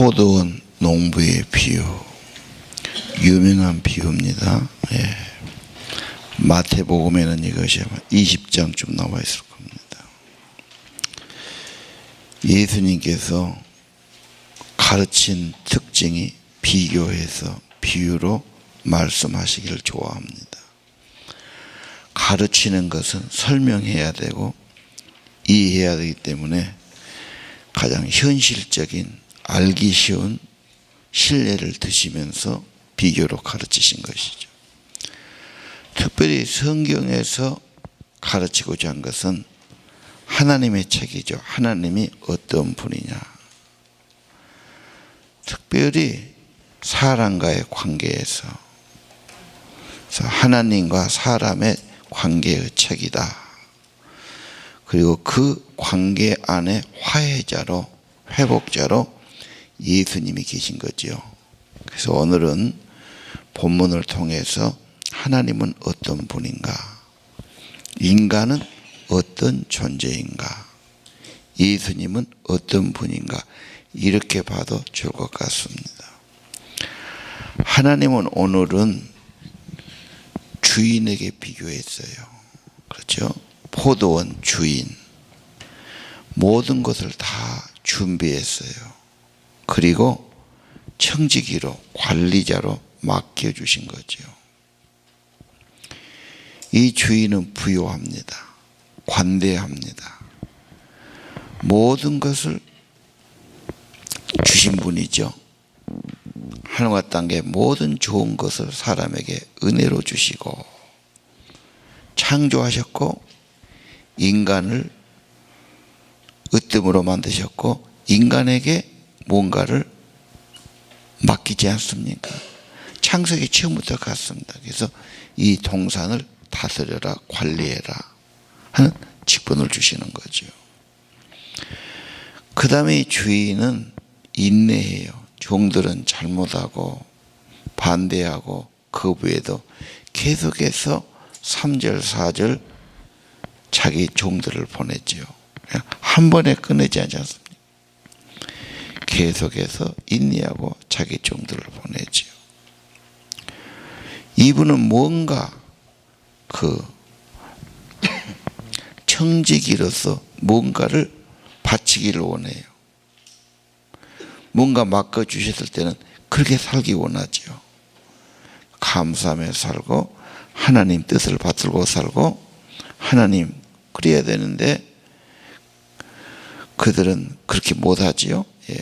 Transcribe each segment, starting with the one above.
포도원 농부의 비유, 유명한 비유입니다. 예. 마태복음에는 이것이 아마 20장쯤 나와 있을 겁니다. 예수님께서 가르친 특징이 비교해서 비유로 말씀하시기를 좋아합니다. 가르치는 것은 설명해야 되고 이해해야 되기 때문에 가장 현실적인 알기 쉬운 신뢰를 드시면서 비교로 가르치신 것이죠. 특별히 성경에서 가르치고자 한 것은 하나님의 책이죠. 하나님이 어떤 분이냐. 특별히 사람과의 관계에서 하나님과 사람의 관계의 책이다. 그리고 그 관계 안에 화해자로, 회복자로 예수님이 계신 거죠. 그래서 오늘은 본문을 통해서 하나님은 어떤 분인가, 인간은 어떤 존재인가, 예수님은 어떤 분인가, 이렇게 봐도 좋을 것 같습니다. 하나님은 오늘은 주인에게 비교했어요. 그렇죠? 포도원 주인, 모든 것을 다 준비했어요. 그리고 청지기로, 관리자로 맡겨주신 거죠. 이 주인은 부요합니다. 관대합니다. 모든 것을 주신 분이죠. 하늘과 땅의 모든 좋은 것을 사람에게 은혜로 주시고 창조하셨고 인간을 으뜸으로 만드셨고 인간에게 뭔가를 맡기지 않습니까? 창세기 처음부터 같습니다. 그래서 이 동산을 다스려라, 관리해라 하는 직분을 주시는 거죠. 그 다음에 이 주인은 인내해요. 종들은 잘못하고 반대하고 거부해도 계속해서 3절 4절 자기 종들을 보냈죠. 한 번에 끝내지 않지 않습니까? 계속해서 인내하고 자기 종들을 보내죠. 이분은 뭔가 그 청지기로서 뭔가를 바치기를 원해요. 뭔가 맡겨주셨을 때는 그렇게 살기 원하죠. 감사하며 살고 하나님 뜻을 받들고 살고 하나님 그래야 되는데 그들은 그렇게 못하지요. 예.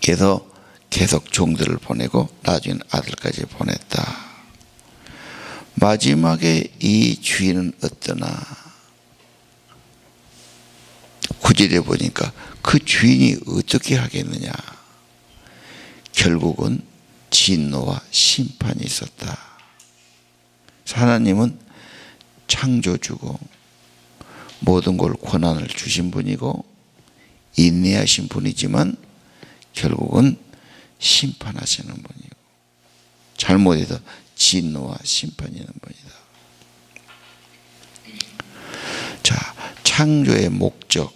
그래서 계속 종들을 보내고 나중에 아들까지 보냈다. 마지막에 이 주인은 어떠나 9절에 보니까 그 주인이 어떻게 하겠느냐. 결국은 진노와 심판이 있었다. 하나님은 창조주고 모든 걸 권한을 주신 분이고 인내하신 분이지만 결국은 심판하시는 분이고 잘못해서 진노와 심판이 있는 분이다. 자, 창조의 목적,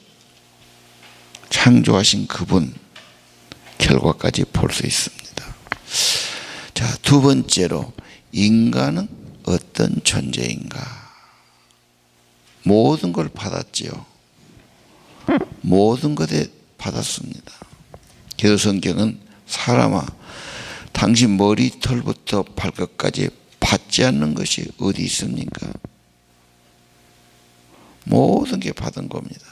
창조하신 그분 결과까지 볼 수 있습니다. 자, 두 번째로 인간은 어떤 존재인가? 모든 걸 받았지요. 모든 것에 받았습니다. 그래서 성경은 사람아 당신 머리털부터 발끝까지 받지 않는 것이 어디 있습니까? 모든 게 받은 겁니다.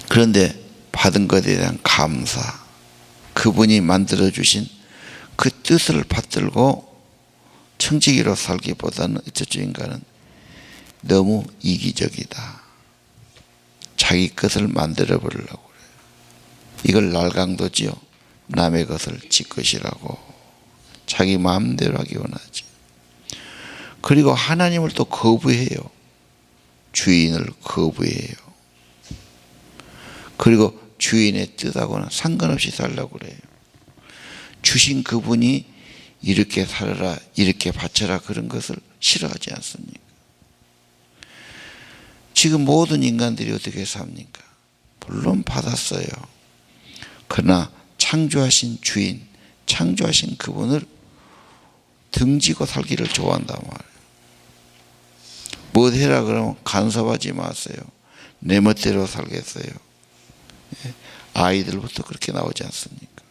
그런데 받은 것에 대한 감사, 그분이 만들어주신 그 뜻을 받들고 청지기로 살기보다는 저쪽 인간은 너무 이기적이다. 자기 것을 만들어 버리려고 그래요. 이걸 날강도지요. 남의 것을 지 것이라고 자기 마음대로 하기 원하지. 그리고 하나님을 또 거부해요. 주인을 거부해요. 그리고 주인의 뜻하고는 상관없이 살려고 그래요. 주신 그분이 이렇게 살아라, 이렇게 바쳐라 그런 것을 싫어하지 않습니까? 지금 모든 인간들이 어떻게 삽니까? 물론 받았어요. 그러나 창조하신 주인, 창조하신 그분을 등지고 살기를 좋아한단 말이에요. 뭐 해라 그러면 간섭하지 마세요. 내 멋대로 살겠어요. 아이들부터 그렇게 나오지 않습니까?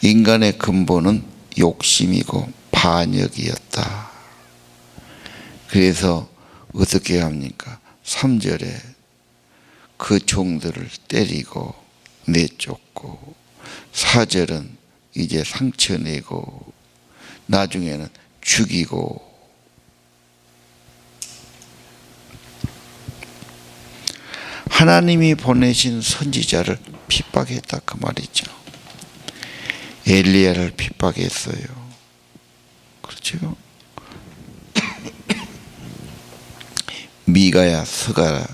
인간의 근본은 욕심이고 반역이었다. 그래서 어떻게 합니까? 3절에 그 종들을 때리고 내쫓고, 4절은 이제 상처내고 나중에는 죽이고, 하나님이 보내신 선지자를 핍박했다 그 말이죠. 엘리야를 핍박했어요. 그렇죠? 미가야, 스가랴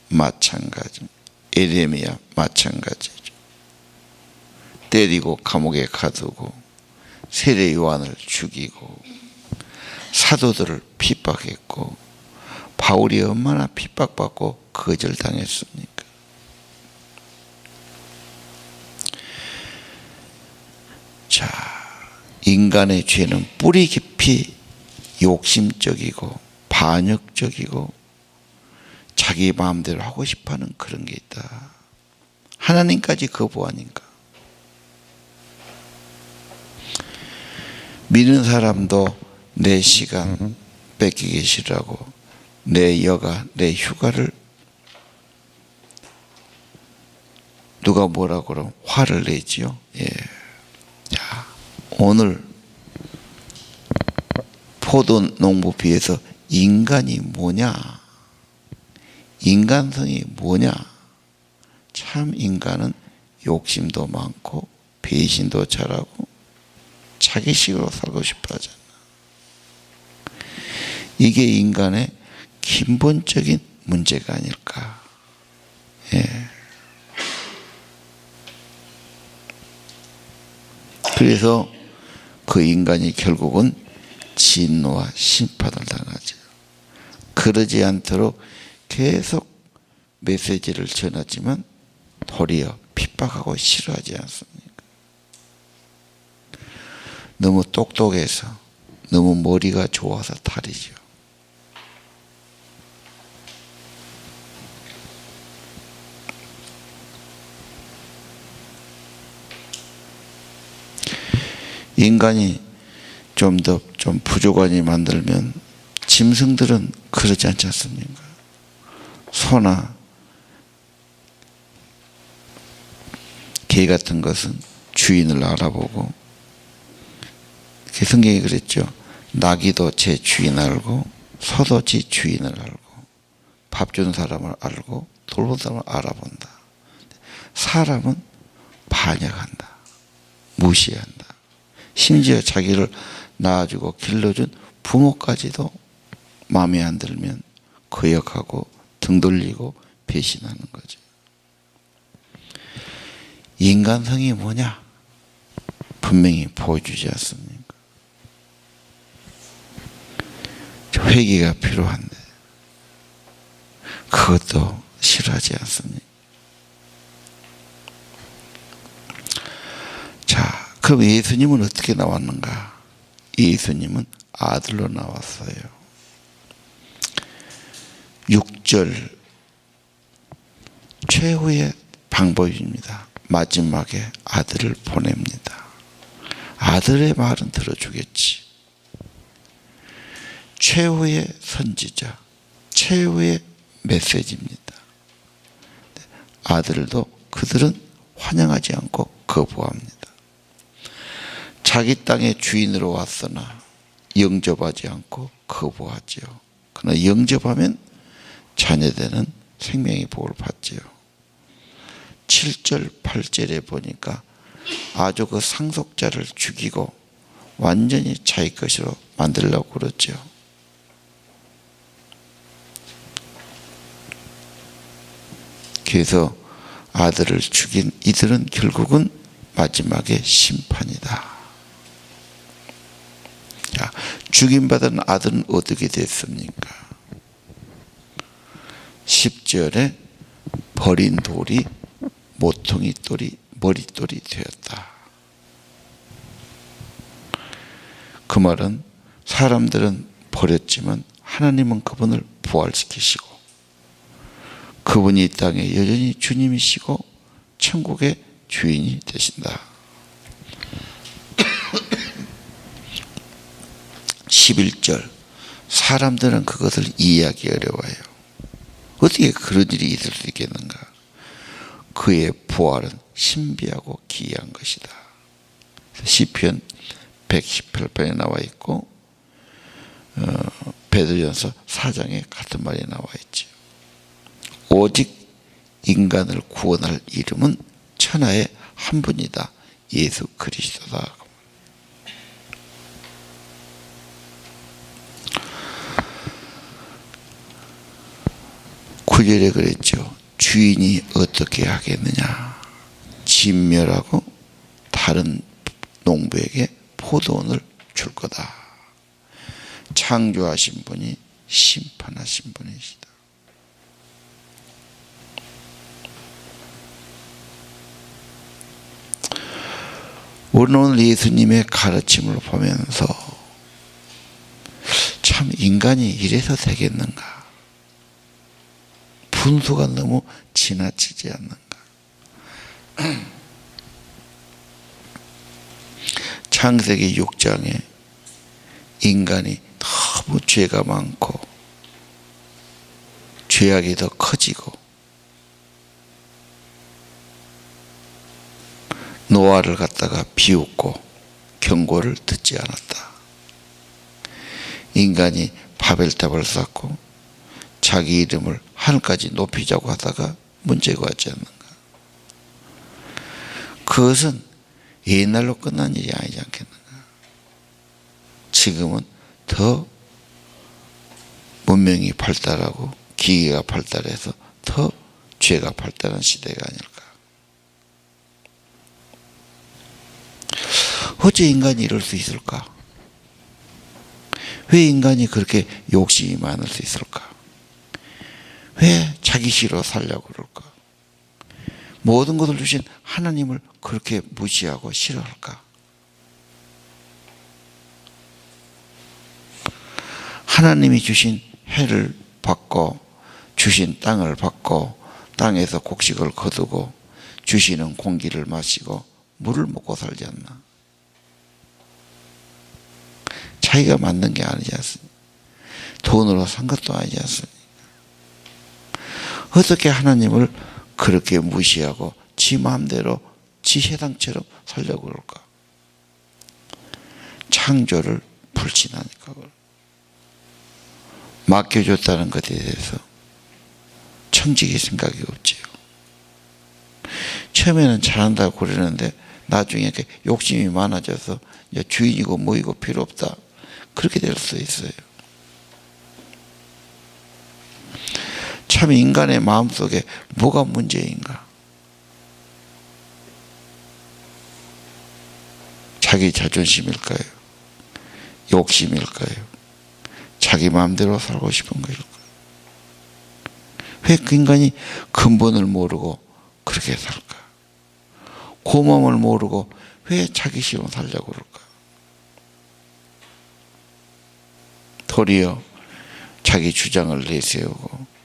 마찬가지, 에레미야 마찬가지죠. 때리고 감옥에 가두고 세례 요한을 죽이고 사도들을 핍박했고, 바울이 얼마나 핍박받고 거절당했습니까? 자, 인간의 죄는 뿌리 깊이 욕심적이고 반역적이고 자기 마음대로 하고 싶어하는 그런 게 있다. 하나님까지 거부하니까. 믿는 사람도 내 시간 뺏기기 싫어하고 내 여가, 내 휴가를 누가 뭐라고 그러면 화를 내지요. 예. 자, 오늘 포도 농부비에서 인간이 뭐냐? 인간성이 뭐냐? 참 인간은 욕심도 많고 배신도 잘하고 자기식으로 살고 싶어 하잖아. 이게 인간의 근본적인 문제가 아닐까. 예. 그래서 그 인간이 결국은 진노와 심판을 당하죠. 그러지 않도록 계속 메시지를 전하지만 도리어 핍박하고 싫어하지 않습니까? 너무 똑똑해서, 너무 머리가 좋아서 탈이죠. 인간이 좀 더 좀 부족하게 만들면 짐승들은 그러지 않지 않습니까? 소나 개 같은 것은 주인을 알아보고, 성경이 그랬죠. 나귀도 제 주인 알고 소도 제 주인을 알고 밥 주는 사람을 알고 돌보는 사람을 알아본다. 사람은 반역한다. 무시한다. 심지어 자기를 낳아주고 길러준 부모까지도 마음에 안 들면 거역하고 등 돌리고 배신하는 거죠. 인간성이 뭐냐? 분명히 보여주지 않습니까? 회개가 필요한데 그것도 싫어하지 않습니까? 자, 그럼 예수님은 어떻게 나왔는가? 예수님은 아들로 나왔어요. 6절 최후의 방법입니다. 마지막에 아들을 보냅니다. 아들의 말은 들어주겠지. 최후의 선지자, 최후의 메시지입니다. 아들도 그들은 환영하지 않고 거부합니다. 자기 땅의 주인으로 왔으나 영접하지 않고 거부하지요. 그러나 영접하면 자녀되는 생명의 복을 받지요. 7절, 8절에 보니까 아주 그 상속자를 죽이고 완전히 자기 것으로 만들려고 그러죠. 그래서 아들을 죽인 이들은 결국은 마지막에 심판이다. 자, 죽임받은 아들은 어떻게 됐습니까? 10절에 버린 돌이 모퉁이 돌이 머릿돌이 되었다. 그 말은 사람들은 버렸지만 하나님은 그분을 부활시키시고 그분이 이 땅에 여전히 주님이시고 천국의 주인이 되신다. 11절 사람들은 그것을 이해하기 어려워요. 어떻게 그런 일이 있을 수 있겠는가? 그의 부활은 신비하고 기이한 것이다. 시편 118편에 나와 있고 베드로전서 4장에 같은 말이 나와 있죠. 오직 인간을 구원할 이름은 천하에 한 분이다. 예수 그리스도다. 9절에 그랬죠. 주인이 어떻게 하겠느냐. 진멸하고 다른 농부에게 포도원을 줄 거다. 창조하신 분이 심판하신 분이시다. 우리는 오늘 예수님의 가르침을 보면서 참 인간이 이래서 되겠는가? 분수가 너무 지나치지 않는가? 창세기 6장에 인간이 너무 죄가 많고 죄악이 더 커지고 노아를 갖다가 비웃고 경고를 듣지 않았다. 인간이 바벨탑을 쌓고 자기 이름을 하늘까지 높이자고 하다가 문제가 왔지 않는가. 그것은 옛날로 끝난 일이 아니지 않겠는가. 지금은 더 문명이 발달하고 기계가 발달해서 더 죄가 발달한 시대가 아닐까. 어째 인간이 이럴 수 있을까? 왜 인간이 그렇게 욕심이 많을 수 있을까? 왜 자기 씨로 살려고 그럴까? 모든 것을 주신 하나님을 그렇게 무시하고 싫어할까? 하나님이 주신 해를 받고 주신 땅을 받고 땅에서 곡식을 거두고 주시는 공기를 마시고 물을 먹고 살지 않나? 자기가 만든 게 아니지 않습니까? 돈으로 산 것도 아니지 않습니까? 어떻게 하나님을 그렇게 무시하고 지 마음대로 지 세상처럼 살려고 그럴까? 창조를 불신하니까 맡겨줬다는 것에 대해서 청지기 생각이 없지요. 처음에는 잘한다고 그러는데 나중에 이렇게 욕심이 많아져서 주인이고 뭐이고 필요 없다. 그렇게 될 수 있어요. 참 인간의 마음속에 뭐가 문제인가? 자기 자존심일까요? 욕심일까요? 자기 마음대로 살고 싶은 거일까요? 왜 그 인간이 근본을 모르고 그렇게 살까? 고마움을 모르고 왜 자기 식으로 살려고 그럴까? 도리어 자기 주장을 내세우고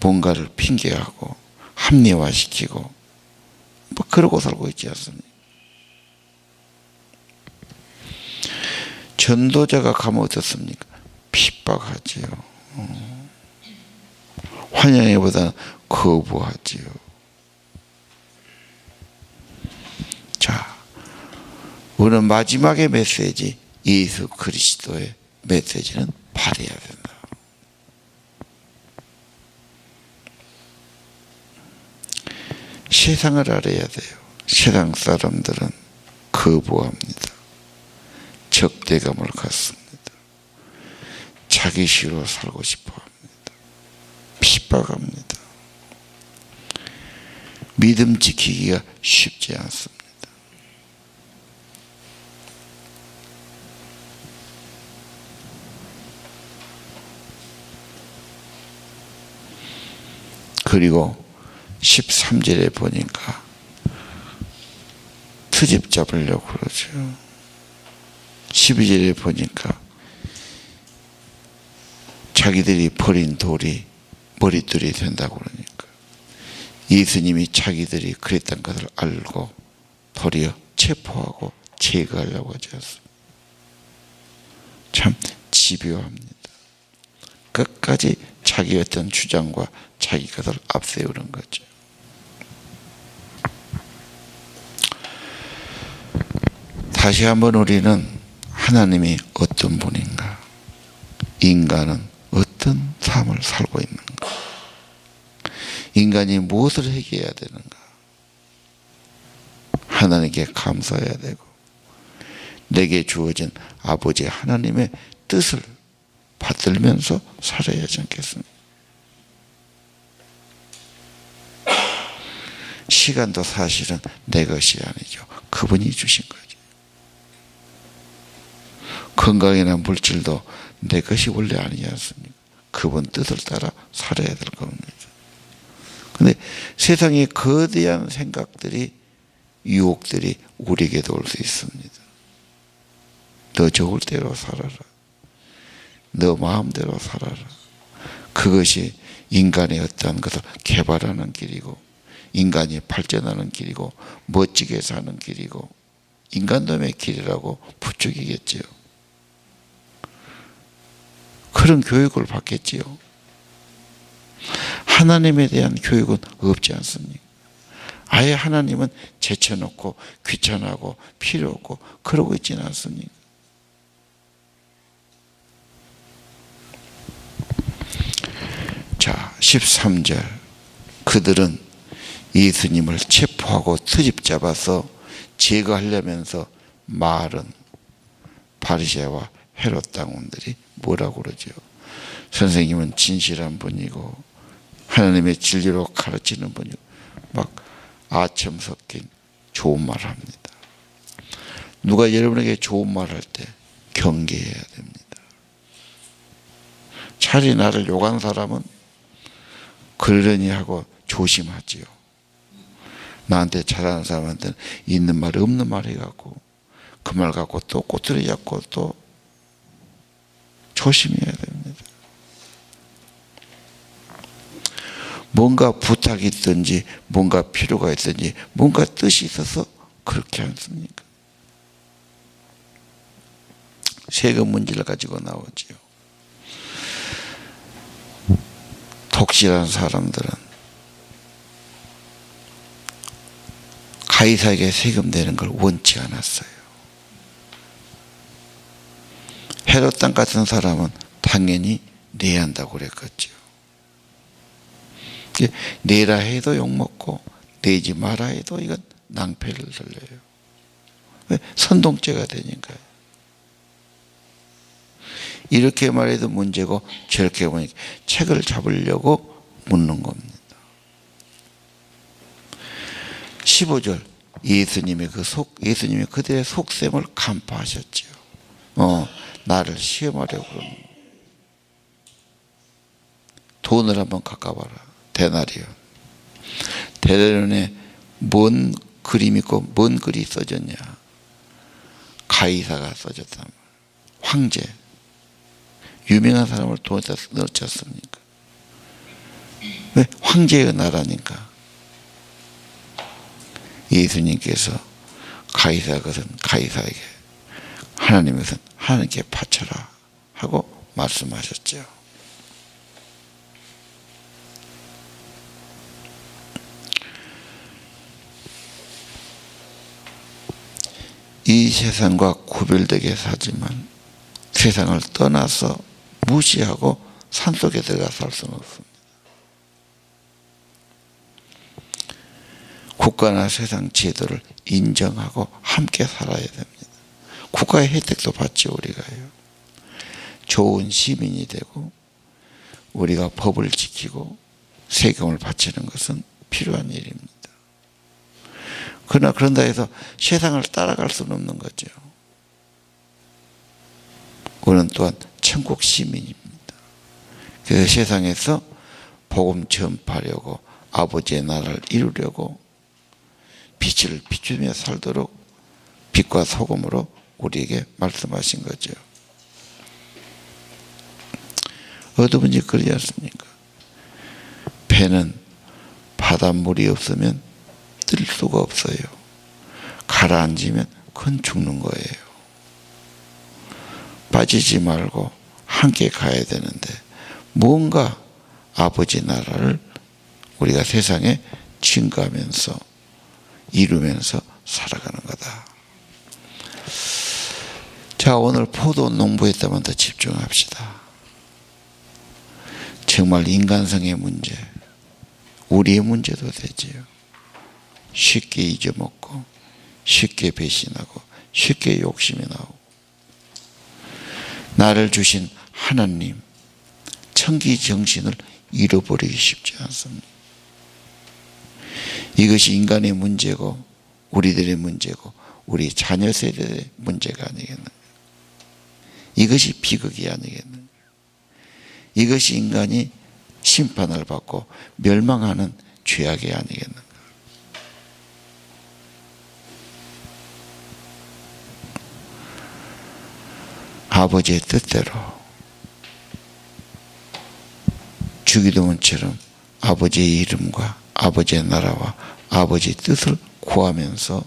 뭔가를 핑계하고 합리화시키고 뭐 그러고 살고 있지 않습니까? 전도자가 가면 어떻습니까? 핍박하지요. 환영회보다는 거부하지요. 자, 우리는 마지막의 메시지 예수 그리스도의 메시지는 받아야 된다. 세상을 알아야 돼요. 세상 사람들은 거부합니다. 적대감을 갖습니다. 자기 시로 살고 싶어 합니다. 핍박합니다. 믿음 지키기가 쉽지 않습니다. 그리고 13절에 보니까 트집 잡으려고 그러죠. 12절에 보니까 자기들이 버린 돌이 머릿돌이 된다고 그러니까 예수님이 자기들이 그랬던 것을 알고 도리어 체포하고 제거하려고 하지 않습니다. 참 집요합니다. 끝까지 자기 어떤 주장과 자기 것을 앞세우는 거죠. 다시 한번 우리는 하나님이 어떤 분인가, 인간은 어떤 삶을 살고 있는가, 인간이 무엇을 해결해야 되는가, 하나님께 감사해야 되고 내게 주어진 아버지 하나님의 뜻을 받들면서 살아야 하지 않겠습니까? 시간도 사실은 내 것이 아니죠. 그분이 주신 거죠. 건강이나 물질도 내 것이 원래 아니지 않습니까? 그분 뜻을 따라 살아야 될 겁니다. 그런데 세상의 거대한 생각들이, 유혹들이 우리에게도 올 수 있습니다. 너 좋을 대로 살아라. 너 마음대로 살아라. 그것이 인간의 어떠한 것을 개발하는 길이고, 인간이 발전하는 길이고, 멋지게 사는 길이고, 인간dom의 길이라고 부추기겠지요. 그런 교육을 받겠지요. 하나님에 대한 교육은 없지 않습니까? 아예 하나님은 제쳐놓고 귀찮아하고 필요 없고 그러고 있지는 않습니까? 자, 13절. 그들은 예수님을 체포하고 트집 잡아서 제거하려면서 말은 바리새와 헤롯 당원들이 뭐라고 그러죠? 선생님은 진실한 분이고 하나님의 진리로 가르치는 분이고 막 아첨 섞인 좋은 말을 합니다. 누가 여러분에게 좋은 말을 할 때 경계해야 됩니다. 차라리 나를 욕한 사람은 그러려니 하고 조심하지요. 나한테 잘하는 사람한테는 있는 말 없는 말 해갖고 그 말 갖고 또 꼬투리 잡고 또 조심해야 됩니다. 뭔가 부탁이 있든지 뭔가 필요가 있든지 뭔가 뜻이 있어서 그렇게 않습니까? 세금 문제를 가지고 나오지요. 독실한 사람들은 가이사에게 세금 내는 걸 원치 않았어요. 헤롯 땅 같은 사람은 당연히 내야 한다고 그랬겠죠. 내라 해도 욕먹고 내지 마라 해도 이건 낭패를 들려요. 왜? 선동죄가 되니까요. 이렇게 말해도 문제고 저렇게 보니까 책을 잡으려고 묻는 겁니다. 15절. 예수님이 그들의 속셈을 간파하셨죠. 나를 시험하려고 그러는 돈을 한번 깎아봐라. 데나리온. 데나리온에 뭔 그림 있고 뭔 글이 써졌냐? 가이사가 써졌단 말이에요. 황제. 유명한 사람을 돈에다 넣지 않습니까? 왜? 황제의 나라니까. 예수님께서 가이사 것은 가이사에게, 하나님 것은 하나님께 바쳐라 하고 말씀하셨죠. 이 세상과 구별되게 사지만 세상을 떠나서 무시하고 산속에 들어가 살 수는 없습니다. 국가나 세상 제도를 인정하고 함께 살아야 됩니다. 국가의 혜택도 받죠, 우리가요. 좋은 시민이 되고 우리가 법을 지키고 세금을 바치는 것은 필요한 일입니다. 그러나 그런다 해서 세상을 따라갈 수는 없는 거죠. 우리는 또한 천국 시민입니다. 그래서 세상에서 복음 전파하려고 아버지의 나라를 이루려고 빛을 비추며 살도록 빛과 소금으로 우리에게 말씀하신 거죠. 어두운지 그러지 않습니까? 배는 바닷물이 없으면 뜰 수가 없어요. 가라앉으면 그건 죽는 거예요. 빠지지 말고 함께 가야 되는데 뭔가 아버지 나라를 우리가 세상에 증거하면서 이루면서 살아가는 거다. 자, 오늘 포도 농부에다만 더 집중합시다. 정말 인간성의 문제, 우리의 문제도 되지요. 쉽게 잊어먹고 쉽게 배신하고 쉽게 욕심이 나오고 나를 주신 하나님 천기 정신을 잃어버리기 쉽지 않습니다. 이것이 인간의 문제고 우리들의 문제고 우리 자녀 세대의 문제가 아니겠는가. 이것이 비극이 아니겠는가. 이것이 인간이 심판을 받고 멸망하는 죄악이 아니겠는가. 아버지의 뜻대로 주기도문처럼 아버지의 이름과 아버지의 나라와 아버지의 뜻을 구하면서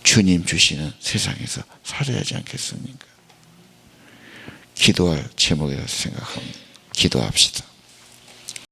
주님 주시는 세상에서 살아야 하지 않겠습니까? 기도할 제목이라고 생각합니다. 기도합시다.